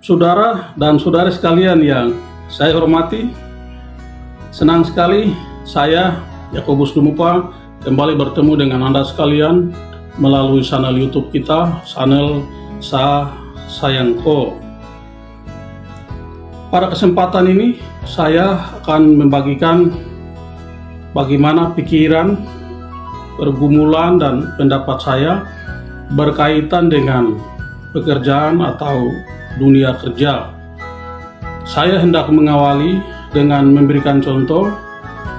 Saudara dan saudari sekalian yang saya hormati, senang sekali saya, Yakobus Dumupa, kembali bertemu dengan Anda sekalian melalui channel YouTube kita, channel Sa Sayangko. Pada kesempatan ini, saya akan membagikan bagaimana pikiran, pergumulan, dan pendapat saya berkaitan dengan pekerjaan atau dunia kerja. Saya hendak mengawali dengan memberikan contoh,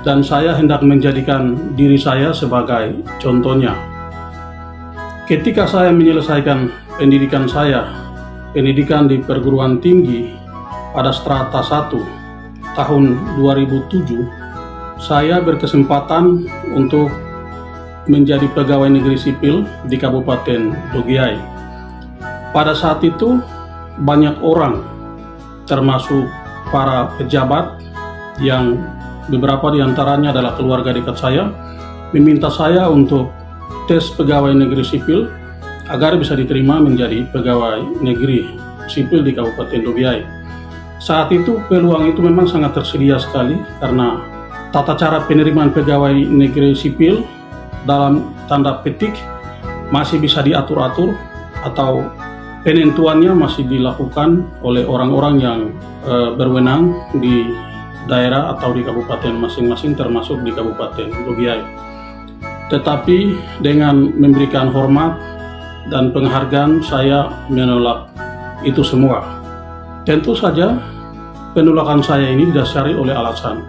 dan saya hendak menjadikan diri saya sebagai contohnya. Ketika saya menyelesaikan pendidikan saya, pendidikan di perguruan tinggi pada strata 1 tahun 2007, saya berkesempatan untuk menjadi pegawai negeri sipil di Kabupaten Dogiai. Pada saat itu, banyak orang, termasuk para pejabat yang beberapa diantaranya adalah keluarga dekat saya, meminta saya untuk tes pegawai negeri sipil agar bisa diterima menjadi pegawai negeri sipil di Kabupaten Dogiai. Saat itu peluang itu memang sangat tersedia sekali karena tata cara penerimaan pegawai negeri sipil dalam tanda petik masih bisa diatur-atur atau penentuannya masih dilakukan oleh orang-orang yang berwenang di daerah atau di kabupaten masing-masing, termasuk di Kabupaten Dogiai. Tetapi dengan memberikan hormat dan penghargaan, saya menolak itu semua. Tentu saja penolakan saya ini didasari oleh alasan.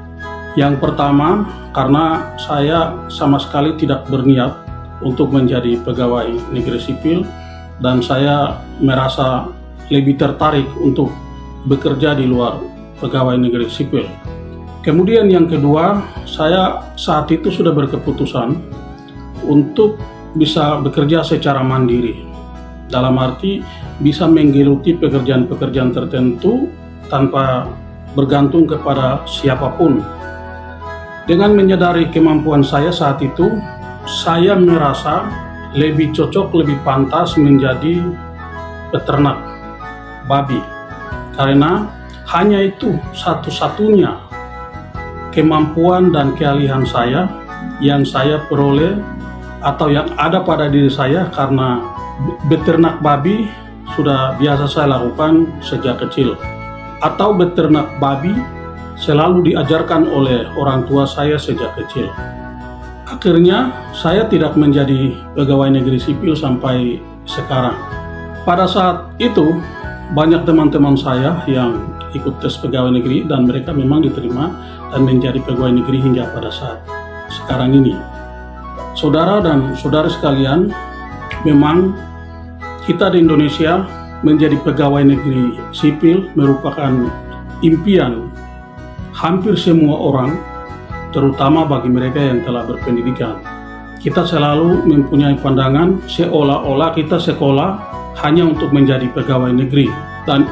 Yang pertama, karena saya sama sekali tidak berniat untuk menjadi pegawai negeri sipil, dan saya merasa lebih tertarik untuk bekerja di luar pegawai negeri sipil. Kemudian yang kedua, saya saat itu sudah berkeputusan untuk bisa bekerja secara mandiri. Dalam arti bisa menggeluti pekerjaan-pekerjaan tertentu tanpa bergantung kepada siapapun. Dengan menyadari kemampuan saya saat itu, saya merasa lebih cocok, lebih pantas menjadi peternak babi, karena hanya itu satu-satunya kemampuan dan keahlian saya yang saya peroleh atau yang ada pada diri saya, karena beternak babi sudah biasa saya lakukan sejak kecil, atau beternak babi selalu diajarkan oleh orang tua saya sejak kecil. Akhirnya saya tidak menjadi pegawai negeri sipil sampai sekarang. Pada saat itu banyak teman-teman saya yang ikut tes pegawai negeri dan mereka memang diterima dan menjadi pegawai negeri hingga pada saat sekarang ini. Saudara dan saudari sekalian, memang kita di Indonesia menjadi pegawai negeri sipil merupakan impian hampir semua orang, terutama bagi mereka yang telah berpendidikan. Kita selalu mempunyai pandangan seolah-olah kita sekolah hanya untuk menjadi pegawai negeri, dan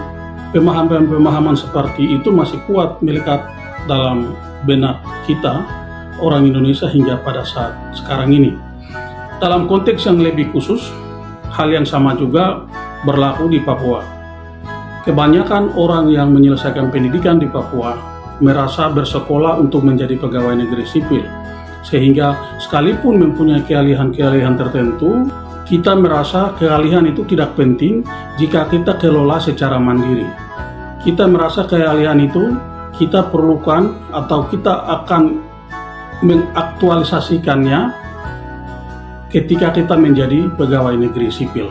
pemahaman seperti itu masih kuat melekat dalam benak kita orang Indonesia hingga pada saat sekarang ini. Dalam konteks yang lebih khusus, hal yang sama juga berlaku di Papua. Kebanyakan orang yang menyelesaikan pendidikan di Papua merasa bersekolah untuk menjadi pegawai negeri sipil, sehingga sekalipun mempunyai keahlian-keahlian tertentu, kita merasa keahlian itu tidak penting jika kita kelola secara mandiri. Kita merasa keahlian itu kita perlukan atau kita akan mengaktualisasikannya ketika kita menjadi pegawai negeri sipil.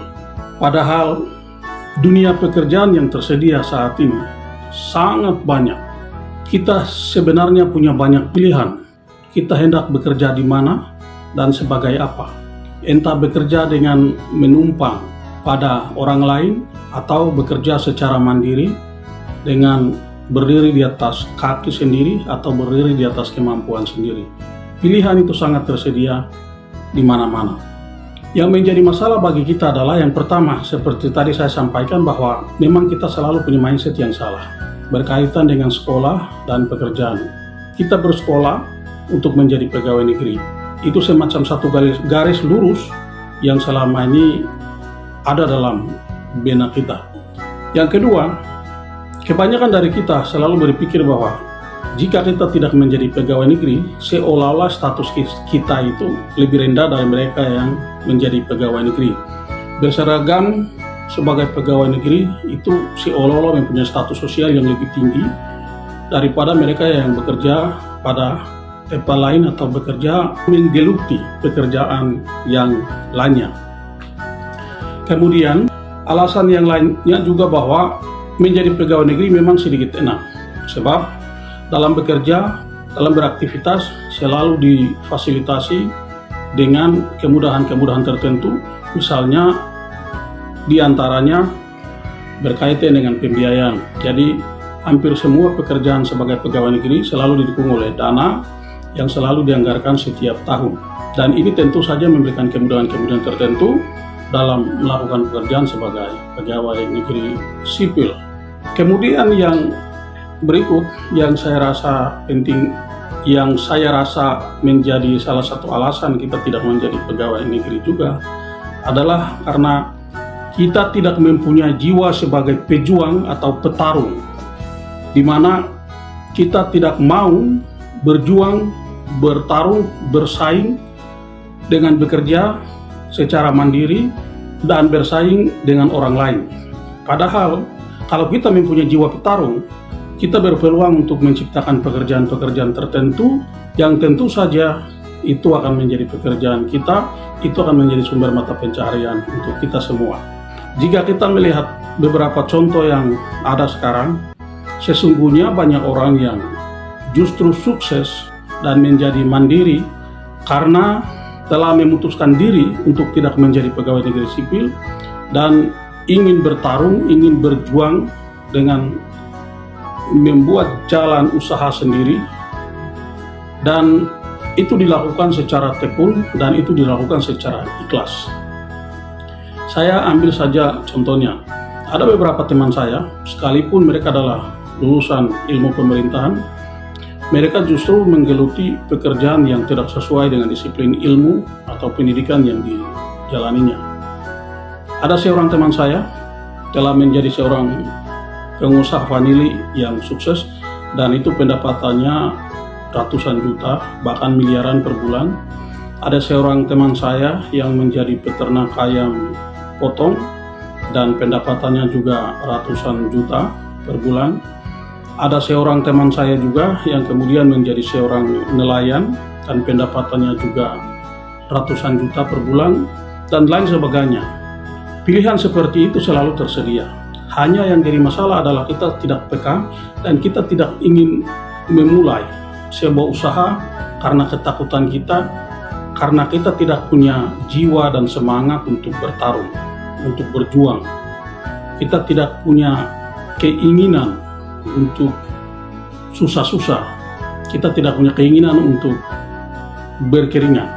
Padahal dunia pekerjaan yang tersedia saat ini sangat banyak. Kita sebenarnya punya banyak pilihan. Kita hendak bekerja di mana dan sebagai apa. Entah bekerja dengan menumpang pada orang lain atau bekerja secara mandiri dengan berdiri di atas kaki sendiri atau berdiri di atas kemampuan sendiri. pilihan itu sangat tersedia di mana-mana. Yang menjadi masalah bagi kita adalah yang pertama, seperti tadi saya sampaikan, bahwa memang kita selalu punya mindset yang salah berkaitan dengan sekolah dan pekerjaan. Kita bersekolah untuk menjadi pegawai negeri. Itu semacam satu garis lurus yang selama ini ada dalam benak kita. Yang kedua, kebanyakan dari kita selalu berpikir bahwa jika kita tidak menjadi pegawai negeri, seolah-olah status kita itu lebih rendah dari mereka yang menjadi pegawai negeri. Berseragam sebagai pegawai negeri itu seolah-olah mempunyai status sosial yang lebih tinggi daripada mereka yang bekerja pada tempat lain atau bekerja menggeluti pekerjaan yang lainnya. Kemudian, alasan yang lainnya juga bahwa menjadi pegawai negeri memang sedikit enak, sebab dalam bekerja, dalam beraktivitas selalu difasilitasi dengan kemudahan-kemudahan tertentu, misalnya diantaranya berkaitan dengan pembiayaan. Jadi hampir semua pekerjaan sebagai pegawai negeri selalu didukung oleh dana yang selalu dianggarkan setiap tahun. Dan ini tentu saja memberikan kemudahan-kemudahan tertentu dalam melakukan pekerjaan sebagai pegawai negeri sipil. Kemudian yang berikut yang saya rasa penting, yang saya rasa menjadi salah satu alasan kita tidak menjadi pegawai negeri juga adalah karena kita tidak mempunyai jiwa sebagai pejuang atau petarung, di mana kita tidak mau berjuang, bertarung, bersaing dengan bekerja secara mandiri dan bersaing dengan orang lain. Padahal kalau kita mempunyai jiwa petarung, kita berpeluang untuk menciptakan pekerjaan-pekerjaan tertentu yang tentu saja itu akan menjadi pekerjaan kita, itu akan menjadi sumber mata pencaharian untuk kita semua. Jika kita melihat beberapa contoh yang ada sekarang, sesungguhnya banyak orang yang justru sukses dan menjadi mandiri karena telah memutuskan diri untuk tidak menjadi pegawai negeri sipil dan ingin bertarung, ingin berjuang dengan membuat jalan usaha sendiri, dan itu dilakukan secara tekun dan itu dilakukan secara ikhlas. Saya ambil saja contohnya, ada beberapa teman saya, sekalipun mereka adalah lulusan ilmu pemerintahan, mereka justru menggeluti pekerjaan yang tidak sesuai dengan disiplin ilmu atau pendidikan yang dijalaninya. Ada seorang teman saya telah menjadi seorang pengusaha vanili yang sukses, dan itu pendapatannya ratusan juta, bahkan miliaran per bulan. Ada seorang teman saya yang menjadi peternak ayam potong dan pendapatannya juga ratusan juta per bulan. Ada seorang teman saya juga yang kemudian menjadi seorang nelayan dan pendapatannya juga ratusan juta per bulan, dan lain sebagainya. Pilihan seperti itu selalu tersedia. Hanya yang jadi masalah adalah kita tidak peka dan kita tidak ingin memulai sebuah usaha karena ketakutan kita, karena kita tidak punya jiwa dan semangat untuk bertarung, untuk berjuang. Kita tidak punya keinginan untuk susah-susah. Kita tidak punya keinginan untuk berkeringat.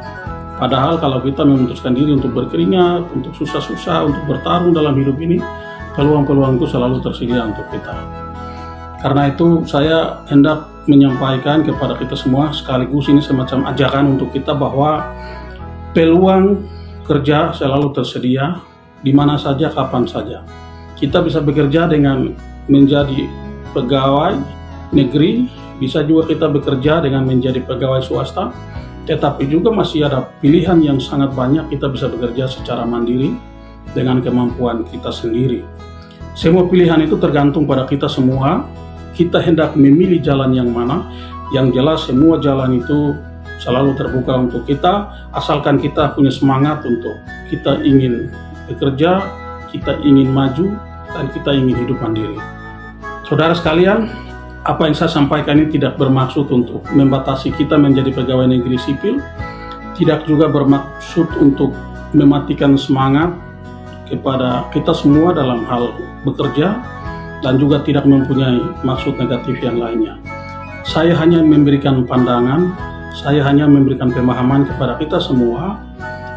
Padahal kalau kita memutuskan diri untuk berkeringat, untuk susah-susah, untuk bertarung dalam hidup ini, peluang-peluang itu selalu tersedia untuk kita. Karena itu saya hendak menyampaikan kepada kita semua, sekaligus ini semacam ajakan untuk kita, bahwa peluang kerja selalu tersedia di mana saja, kapan saja. Kita bisa bekerja dengan menjadi pegawai negeri, bisa juga kita bekerja dengan menjadi pegawai swasta, tetapi juga masih ada pilihan yang sangat banyak. Kita bisa bekerja secara mandiri dengan kemampuan kita sendiri. Semua pilihan itu tergantung pada kita semua. Kita hendak memilih jalan yang mana. Yang jelas semua jalan itu selalu terbuka untuk kita, asalkan kita punya semangat untuk kita ingin bekerja, kita ingin maju, dan kita ingin hidup mandiri. Saudara sekalian, apa yang saya sampaikan ini tidak bermaksud untuk membatasi kita menjadi pegawai negeri sipil, tidak juga bermaksud untuk mematikan semangat kepada kita semua dalam hal bekerja, dan juga tidak mempunyai maksud negatif yang lainnya. Saya hanya memberikan pandangan, saya hanya memberikan pemahaman kepada kita semua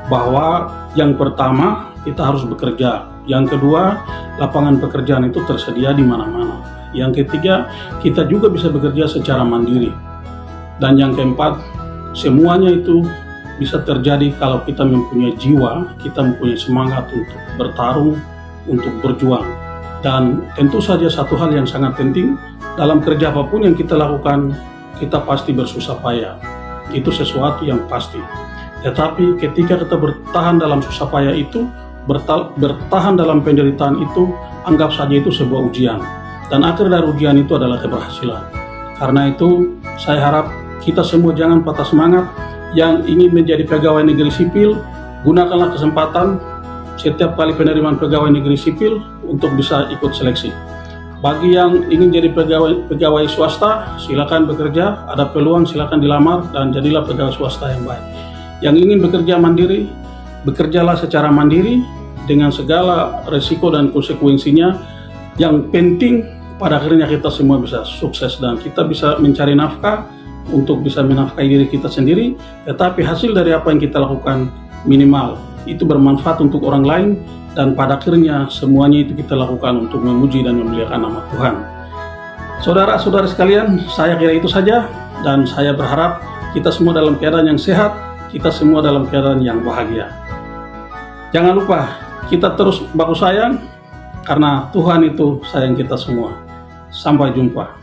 bahwa yang pertama kita harus bekerja, yang kedua lapangan pekerjaan itu tersedia di mana-mana, yang ketiga kita juga bisa bekerja secara mandiri, dan yang keempat semuanya itu bisa terjadi kalau kita mempunyai jiwa, kita mempunyai semangat untuk bertarung, untuk berjuang. Dan tentu saja satu hal yang sangat penting, dalam kerja apapun yang kita lakukan, kita pasti bersusah payah. Itu sesuatu yang pasti. Tetapi ketika kita bertahan dalam susah payah itu, bertahan dalam penderitaan itu, anggap saja itu sebuah ujian. Dan akhir dari ujian itu adalah keberhasilan. Karena itu, saya harap kita semua jangan patah semangat. Yang ingin menjadi pegawai negeri sipil, gunakanlah kesempatan setiap kali penerimaan pegawai negeri sipil untuk bisa ikut seleksi. Bagi yang ingin jadi pegawai swasta, silakan bekerja, ada peluang silakan dilamar dan jadilah pegawai swasta yang baik. Yang ingin bekerja mandiri, bekerjalah secara mandiri dengan segala resiko dan konsekuensinya. Yang penting pada akhirnya kita semua bisa sukses dan kita bisa mencari nafkah untuk bisa menafkahi diri kita sendiri, tetapi hasil dari apa yang kita lakukan minimal itu bermanfaat untuk orang lain, dan pada akhirnya semuanya itu kita lakukan untuk memuji dan memuliakan nama Tuhan. Saudara-saudara sekalian, saya kira itu saja, dan saya berharap kita semua dalam keadaan yang sehat, kita semua dalam keadaan yang bahagia. Jangan lupa kita terus baku sayang, karena Tuhan itu sayang kita semua. Sampai jumpa.